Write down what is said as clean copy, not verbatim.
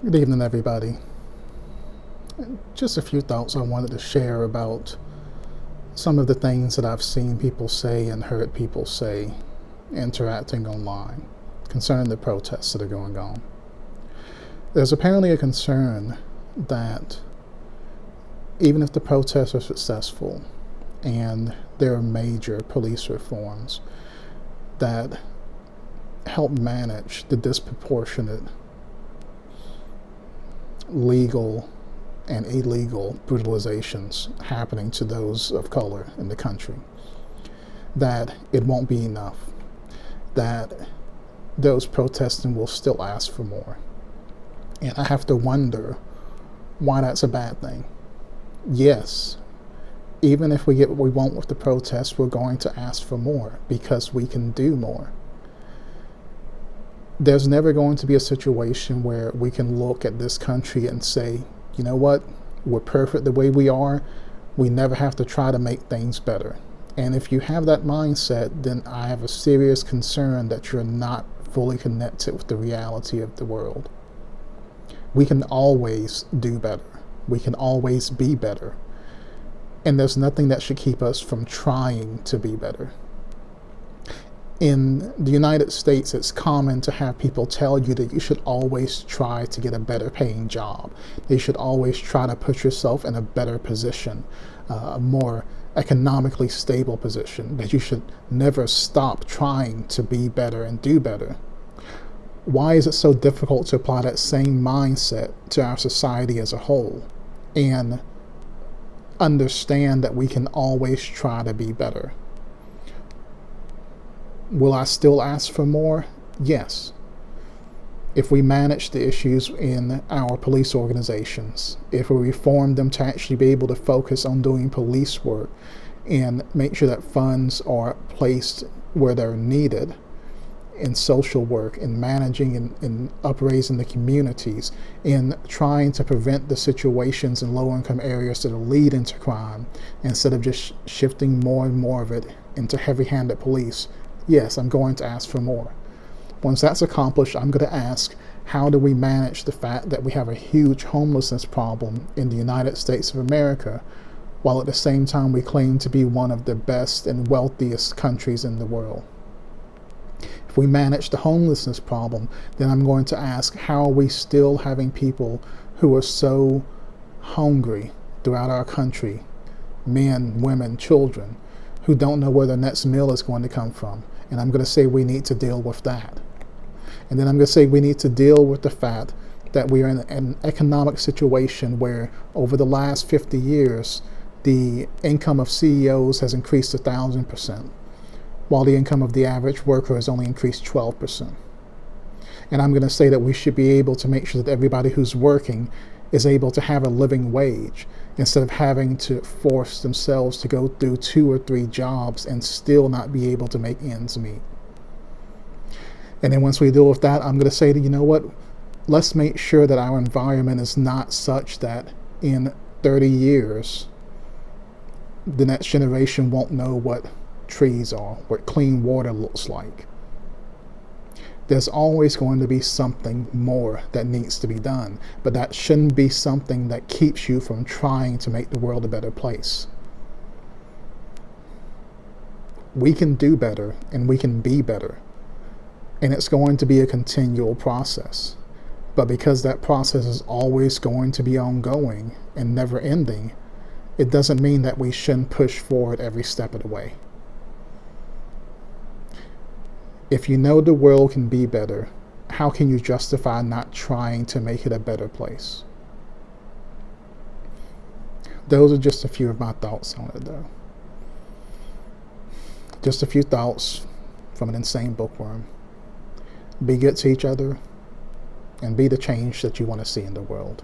Good evening, everybody. Just a few thoughts I wanted to share about some of the things that I've seen people say and heard people say interacting online concerning the protests that are going on. There's apparently a concern that even if the protests are successful and there are major police reforms that help manage the disproportionate legal and illegal brutalizations happening to those of color in the country, that it won't be enough, that those protesting will still ask for more. And I have to wonder why that's a bad thing. Yes, even if we get what we want with the protests, we're going to ask for more because we can do more. There's never going to be a situation where we can look at this country and say, you know what, we're perfect the way we are. We never have to try to make things better. And if you have that mindset, then I have a serious concern that you're not fully connected with the reality of the world. We can always do better. We can always be better. And there's nothing that should keep us from trying to be better. In the United States, it's common to have people tell you that you should always try to get a better paying job. You should always try to put yourself in a better position, a more economically stable position, that you should never stop trying to be better and do better. Why is it so difficult to apply that same mindset to our society as a whole and understand that we can always try to be better? Will I still ask for more? Yes. If we manage the issues in our police organizations, if we reform them to actually be able to focus on doing police work and make sure that funds are placed where they're needed in social work, in managing and upraising the communities, in trying to prevent the situations in low-income areas that are leading to crime, instead of just shifting more and more of it into heavy-handed police, yes, I'm going to ask for more. Once that's accomplished, I'm going to ask, how do we manage the fact that we have a huge homelessness problem in the United States of America, while at the same time we claim to be one of the best and wealthiest countries in the world? If we manage the homelessness problem, then I'm going to ask, how are we still having people who are so hungry throughout our country, men, women, children, who don't know where their next meal is going to come from? And I'm going to say we need to deal with that. And then I'm going to say we need to deal with the fact that we are in an economic situation where over the last 50 years, the income of CEOs has increased 1,000%, while the income of the average worker has only increased 12%. And I'm going to say that we should be able to make sure that everybody who's working is able to have a living wage, instead of having to force themselves to go through 2 or 3 jobs and still not be able to make ends meet. And then once we deal with that, I'm going to say that, you know what, let's make sure that our environment is not such that in 30 years, the next generation won't know what trees are, what clean water looks like. There's always going to be something more that needs to be done, but that shouldn't be something that keeps you from trying to make the world a better place. We can do better and we can be better, and it's going to be a continual process. But because that process is always going to be ongoing and never ending, it doesn't mean that we shouldn't push forward every step of the way. If you know the world can be better, how can you justify not trying to make it a better place? Those are just a few of my thoughts on it, though. Just a few thoughts from an insane bookworm. Be good to each other and be the change that you want to see in the world.